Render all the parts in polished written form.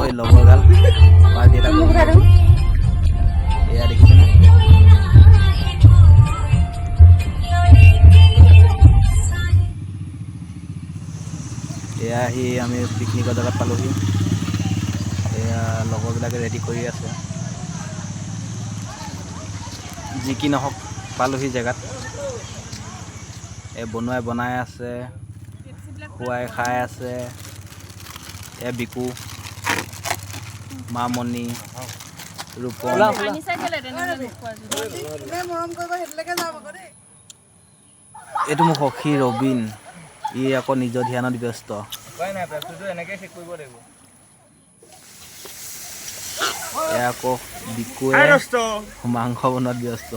এই লগৰগাল পাৰ্টি এটা কৰিম। এয়া দেখিছেনে? এয়া আহি আমি পিকনিকৰ জেগাত পালোহি। এয়া লগৰবিলাকে ৰেডি কৰি আছে। যি কি নহওক পালোহি জেগাত। এই বনাই আছে, খুৱাই খাই আছে। এয়া বিকু, মামণি, ৰূপম। এইটো মোৰ সখী ৰবিন, ই আকৌ নিজৰ ধ্যানত ব্যস্ত। এয়া আকৌ বিকুৱে মাংস বনোৱাত ব্যস্ত।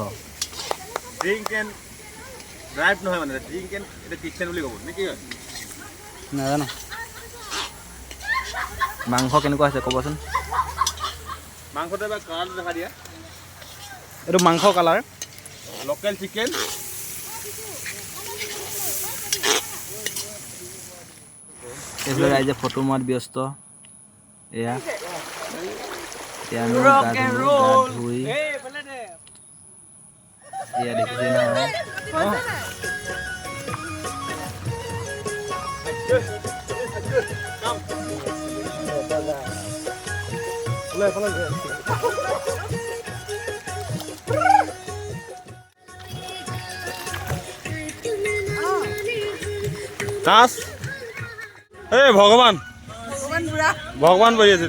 নাজানো মাংস কেনেকুৱা হৈছে ক'বচোন। মাংসটো এবাৰ কালাৰটো দেখা দিয়া। এইটো মাংস কালাৰ, লোকেল চিকেন। এইফালে ৰাইজে ফটো মৰাত ব্যস্ত। এয়া আমি গা ধুই এয়া দেখিছে নহয়। নাচ এই ভগৱান ভগৱান বহি আছে।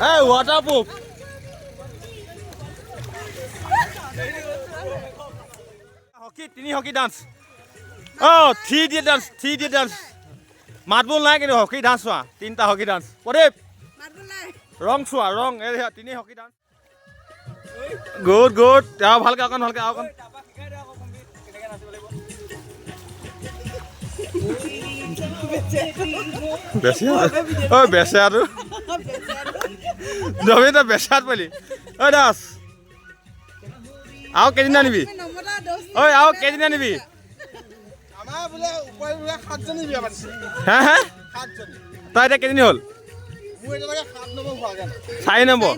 এই ৱাটাৰপ্ৰুফ হকী, তিনি হকী ডান্স। 3D dance. মাতবোল নাই কিন্তু হকী ডান্স চোৱা। 3টা হকী ডান্স। প্ৰদীপ ৰং চোৱা, ৰং এই 3 হকী ডান্স। গুড তেওঁ ভালকে অকণ বেচেৰাটো জমিতে বেচাত পালি। ঐ দাস আৰু কেইদিন আনিবি? ঐ আৰু কেইদিন আনিবি? হে তই এতিয়া কেইদিন হ'ল? 4 নম্বৰ।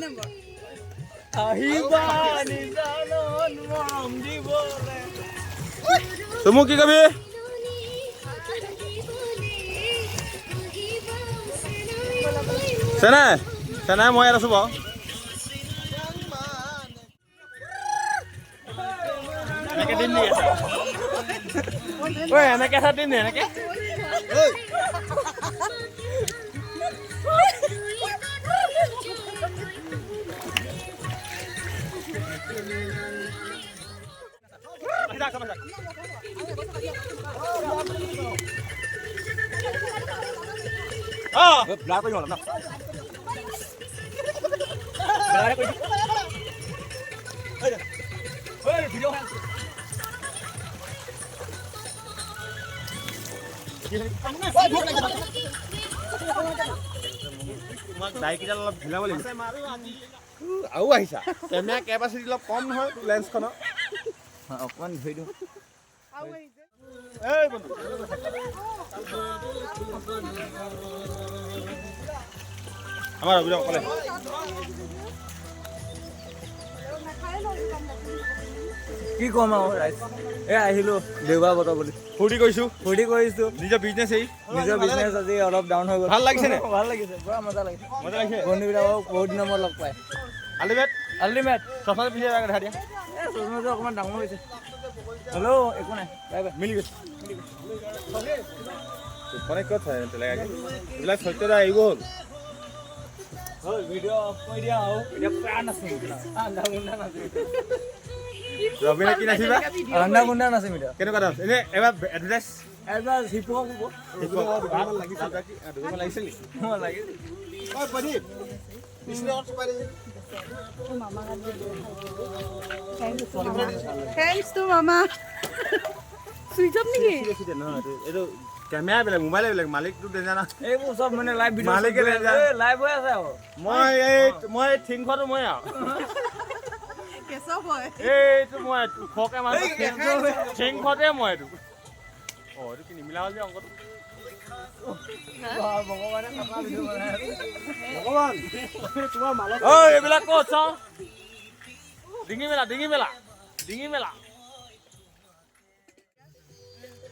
তই মোক কি কবি? চেনাই মই ইয়াত আছো বাৰু। এনেকে দিম নেকি? এনেকে এটা দিম নে? এনেকে ডাইকেইডাল অলপ ঢিলাব লাগিব। আৰু আহিছা কেমেৰা কেপাচিটি অলপ কম নহয় লেন্সখনৰ। অকণমান ধৰি দিওঁ। আমাৰ ৰবিদা অকলে কি ক'ম আৰু ৰাইজ, আহিলোঁ দেওবাৰ বতৰ বুলি ফূৰ্তি কৰিছোঁ। নিজৰ বিজনেছ আজি অলপ ডাউন হৈ গ'ল। ভাল লাগিছে নে? ভাল লাগিছে, পুৰা মজা লাগিছে। বন্ধুবিলাকক বহুত দিনৰ মূৰত লগ পায়। আল্টিমেট চশমাটো পিন্ধি দেখা দিয়া। চশমাটো অকণমান ডাঙৰ হৈছে, হ'লেও একো নাই, বাই বাই। মিলি গৈছে মানে ক'ত হয় এইবিলাক সত্যতা আহিব হ'ল। ভিডিঅ' অফ কৰি দিয়া আৰু এতিয়া প্ৰাণ আছে ৰবিনে কি নাচিবা? আন্দা গুণ্ডা নাচিম এতিয়া। কেনেকুৱা ডান্স? এনে এবাৰ এডভাৰটাইজ হিপ হপ লাগিছিল নেকি? Thanks to mama. Switch off নেকি? এইটো কেমেৰা বেলেগ, মোবাইল বেলেগ, মালিকটো নাজানা। এইবোৰ চব মানে লাইভ ভিডিঅ' মালিকে লাইভ হৈ আছে আৰু মই থিংখটো মই আৰু কেঁচা হয়। এইটো মই ওখকে মানুহ থিংখতে মই এইটো অঁ এইটো কি নিমিলা হ'ল যে অংকটো ঐ এইবিলাক ক'ত চাওঁ ডিঙি মেলা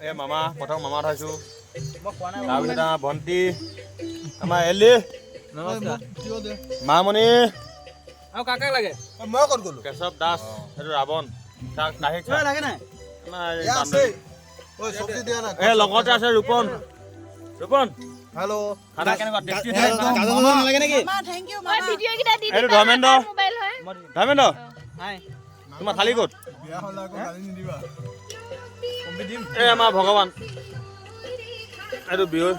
এই মামা প্ৰথম মামা উঠাইছোঁ তাৰপিছত আমাৰ ভণ্টি আমাৰ এলি মামণি আৰু কাকাক লাগে মই ক'ত গ'লো কেশৱ দাস এইটো ৰাৱণ তাক নাহি লাগে নাই ঐ চব্জি দিয়া না এই লগতে আছে ৰূপন হেল্ল' খানা কেনেকুৱা টেষ্টি নালাগে নেকি মা থ্যাংক ইউ মই মামা ভিডিঅ' কেইটা দি এইটো দিবা ধৰ্মেন্দ্ৰ মোবাইল হয় ধৰ্মেন্দ্ৰ হাই তোমাৰ থালি ক'ত বিয়া হ'লে আকৌ গালি নিদিবা এই আমাৰ ভগৱান এইটো বিহু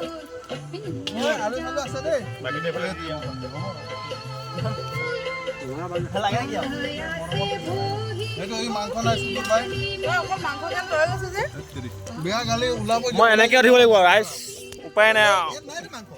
আলু চালু আছে দেই বাকী এইফালে লাগে নেকি সেইটো এই মাংস নাই চুলি পাই তই অকল মাংসগাল লৈ গৈছে যে বিয়া গালি ওলাব মই এনেকৈ উঠিব লাগিব ৰাইজ উপায় নাই আৰু ইয়াত নাই মাংস